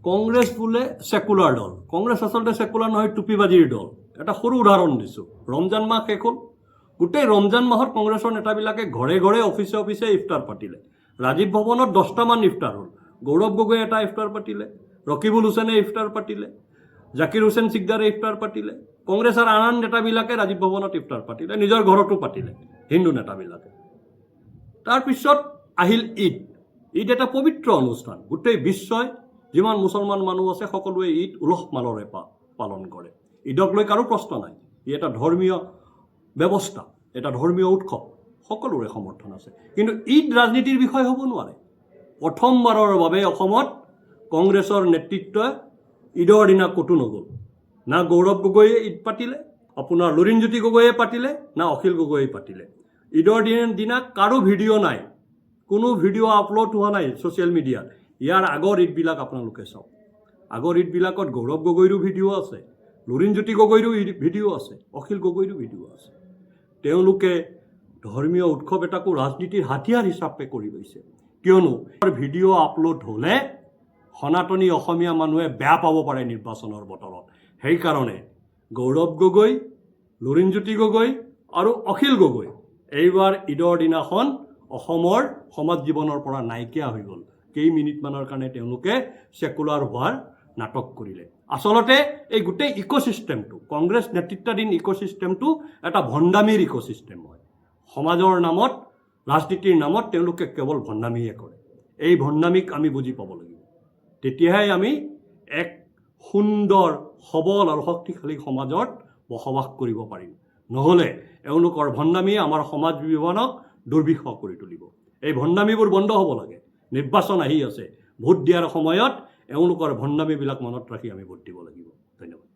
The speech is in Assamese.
কংগ্ৰেছ বোলে সেকুলাৰ দল। কংগ্ৰেছ আচলতে সেকুলাৰ নহয়, টুপিবাজিৰ দল। এটা সৰু উদাহৰণ দিছোঁ। ৰমজান মাহ শেষ হ'ল, গোটেই ৰমজান মাহত কংগ্ৰেছৰ নেতাবিলাকে ঘৰে ঘৰে অফিচে অফিচে ইফতাৰ পাতিলে। ৰাজীৱ ভৱনত 10টামান ইফতাৰ হ'ল। গৌৰৱ গগৈ এটা ইফতাৰ পাতিলে, ৰকিবুল হুছেইনে ইফতাৰ পাতিলে, জাকিৰ হুছেইন চিকদাৰে ইফতাৰ পাতিলে। কংগ্ৰেছৰ আন নেতাবিলাকে ৰাজীৱ ভৱনত ইফতাৰ পাতিলে, নিজৰ ঘৰতো পাতিলে হিন্দু নেতাবিলাকে। তাৰপিছত আহিল ঈদ। ঈদ এটা পবিত্ৰ অনুষ্ঠান। গোটেই বিশ্বই যিমান মুছলমান মানুহ আছে সকলোৱে ঈদ উলহ মালৰে পালন কৰে। ঈদক লৈ কাৰো প্ৰশ্ন নাই। ই এটা ধৰ্মীয় ব্যৱস্থা, এটা ধৰ্মীয় উৎসৱ, সকলোৰে সমৰ্থন আছে। কিন্তু ঈদ ৰাজনীতিৰ বিষয় হ'ব নোৱাৰে। প্ৰথমবাৰৰ বাবে অসমত কংগ্ৰেছৰ নেতৃত্বই ঈদৰ দিনা ক'তো নগ'ল। না গৌৰৱ গগৈয়ে ঈদ পাতিলে, আপোনাৰ লুৰিণজ্যোতি গগৈয়ে পাতিলে, না অখিল গগৈয়ে পাতিলে। ঈদৰ দিনা কাৰো ভিডিঅ' নাই, কোনো ভিডিঅ' আপলোড হোৱা নাই ছ'চিয়েল মিডিয়াত। ইয়াৰ আগৰ ঈদবিলাক আপোনালোকে চাওক। আগৰ ঈদবিলাকত গৌৰৱ গগৈৰো ভিডিঅ' আছে, লুৰিণজ্যোতি গগৈৰো ভিডিঅ' আছে, অখিল গগৈৰো ভিডিঅ' আছে। তেওঁলোকে ধৰ্মীয় উৎসৱ এটাকো ৰাজনীতিৰ হাতিয়াৰ হিচাপে কৰি লৈছে। কিয়নো ভিডিঅ' আপলোড হ'লে সনাতনী অসমীয়া মানুহে বেয়া পাব পাৰে নিৰ্বাচনৰ বতৰত। সেইকাৰণে গৌৰৱ গগৈ, লুৰিণজ্যোতি গগৈ আৰু অখিল গগৈ এইবাৰ ঈদৰ দিনাখন অসমৰ সমাজ জীৱনৰ পৰা নাইকিয়া হৈ গ'ল। কেইমিনিটমানৰ কাৰণে তেওঁলোকে সেকুলাৰ হোৱাৰ নাটক কৰিলে। আচলতে এই গোটেই ইক'ছিষ্টেমটো, কংগ্ৰেছ নেতৃত্বাধীন ইক'ছিষ্টেমটো এটা ভণ্ডামীৰ ইক'ছিষ্টেম হয়। সমাজৰ নামত, ৰাজনীতিৰ নামত তেওঁলোকে কেৱল ভণ্ডামীয়ে কৰে। এই ভণ্ডামীক আমি বুজি পাব লাগিব। তেতিয়াহে আমি এক সুন্দৰ, সবল আৰু শক্তিশালী সমাজত বসবাস কৰিব পাৰিম। নহ'লে এওঁলোকৰ ভণ্ডামীয়ে আমাৰ সমাজ জীৱনক দুৰ্বিষহ কৰি তুলিব। এই ভণ্ডামীবোৰ বন্ধ হ'ব লাগে। নিৰ্বাচন আহি আছে, ভোট দিয়াৰ সময়ত এওঁলোকৰ ভণ্ডামীবিলাক মনত ৰাখি আমি ভোট দিব লাগিব। ধন্যবাদ।